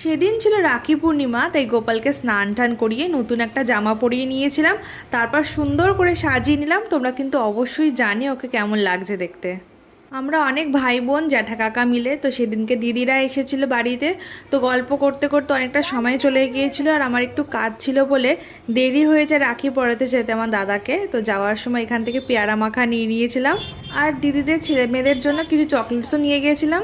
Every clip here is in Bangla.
সেদিন ছিল রাখি পূর্ণিমা, তাই গোপালকে স্নান টান করিয়ে নতুন একটা জামা পরিয়ে নিয়েছিলাম। তারপর সুন্দর করে সাজিয়ে নিলাম। তোমরা কিন্তু অবশ্যই জানি ওকে কেমন লাগছে দেখতে। আমরা অনেক ভাই বোন জ্যাঠা কাকা মিলে তো সেদিনকে দিদিরা এসেছিল বাড়িতে। তো গল্প করতে করতে অনেকটা সময় চলে গিয়েছিল, আর আমার একটু কাজ ছিল বলে দেরি হয়েছে রাখি পরাতে যেতে আমার দাদাকে। তো যাওয়ার সময় এখান থেকে পেয়ারা মাখা নিয়ে নিয়েছিলাম, আর দিদিদের ছেলে মেয়েদের জন্য কিছু চকলেটসও নিয়ে গিয়েছিলাম।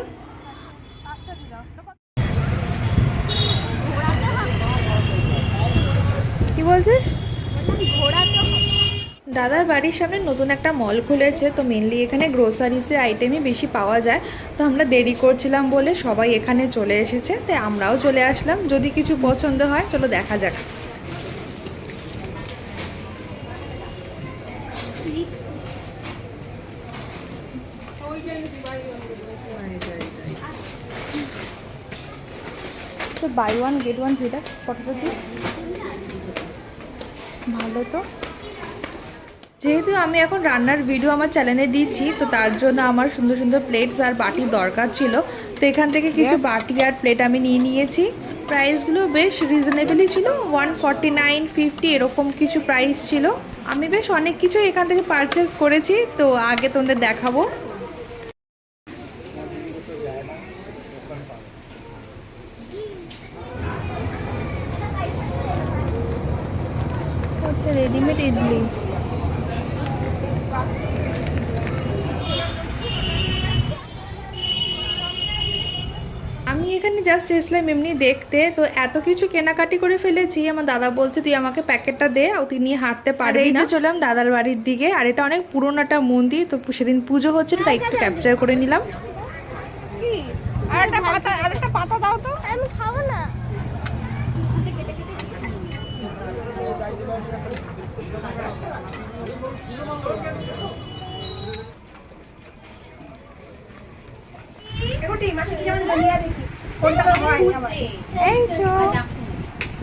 কি বলছিস? দাদার বাড়ির সামনে নতুন একটা মল খুলেছে, তো মেনলি এখানে গ্রোসারিসের আইটেমই বেশি পাওয়া যায়। তো আমরা দেরি করছিলাম বলে সবাই এখানে চলে এসেছে, তাই আমরাও চলে আসলাম। যদি কিছু পছন্দ হয় চলো দেখা যাক। তো buy one get one free, দেখ ফটোটা দিই, ভালো তো। যেহেতু আমি এখন রান্নার ভিডিও আমার চ্যানেলে দিচ্ছি, তো তার জন্য আমার সুন্দর সুন্দর প্লেটস আর বাটি দরকার ছিল। তো এখান থেকে কিছু বাটি আর প্লেট আমি নিয়ে নিয়েছি। প্রাইসগুলো বেশ রিজনেবলই ছিল, 149, 50 এরকম কিছু প্রাইস ছিল। আমি বেশ অনেক কিছু এখান থেকে পারচেস করেছি, তো আগে তোমাদের দেখাবো। হচ্ছে রেডিমেড ইডলি। আমি এখানে জাস্ট এসলাম এমনি দেখতে, তো এত কিছু কেনাকাটি করে ফেলেছি। আমার দাদা বলছে তুই আমাকে প্যাকেটটা দে, তুই নিয়ে হাঁটতে পারবি না। চললাম দাদার বাড়ির দিকে, আর এটা অনেক পুরোনো একটা মন্দির, তো সেদিন পুজো হচ্ছিল তাই একটু ক্যাপচার করে নিলাম। আরেকটা পাতা দাও তো। আমি খাবো না।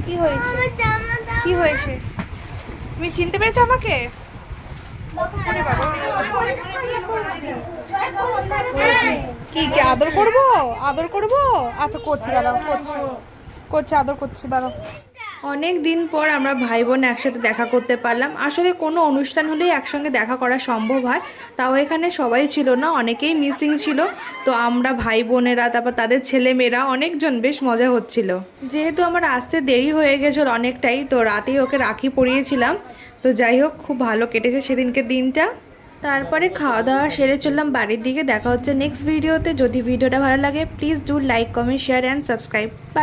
কি হয়েছে? কি হয়েছে? তুমি চিনতে পেরেছো আমাকে? কি কি আদর করবো? আদর করবো? আচ্ছা করছি, দাঁড়াও, করছি আদর করছি, দাঁড়াও। অনেক দিন পর আমরা ভাই বোন একসাথে দেখা করতে পারলাম। আসলে কোনো অনুষ্ঠান হলেই একসঙ্গে দেখা করা সম্ভব হয়, তাও এখানে সবাই ছিল না, অনেকেই মিসিং ছিল। তো আমরা ভাই বোনেরা, তারপর তাদের ছেলেমেয়েরা অনেকজন, বেশ মজা হচ্ছিল। যেহেতু আমার আসতে দেরি হয়ে গেছিলো অনেকটাই, তো রাতেই ওকে রাখি পরিয়েছিলাম। তো যাই হোক, খুব ভালো কেটেছে সেদিনকে দিনটা। তারপরে খাওয়া দাওয়া সেরে চললাম বাড়ির দিকে। দেখা হচ্ছে নেক্সট ভিডিওতে। যদি ভিডিওটা ভালো লাগে please do like, comment, share and subscribe.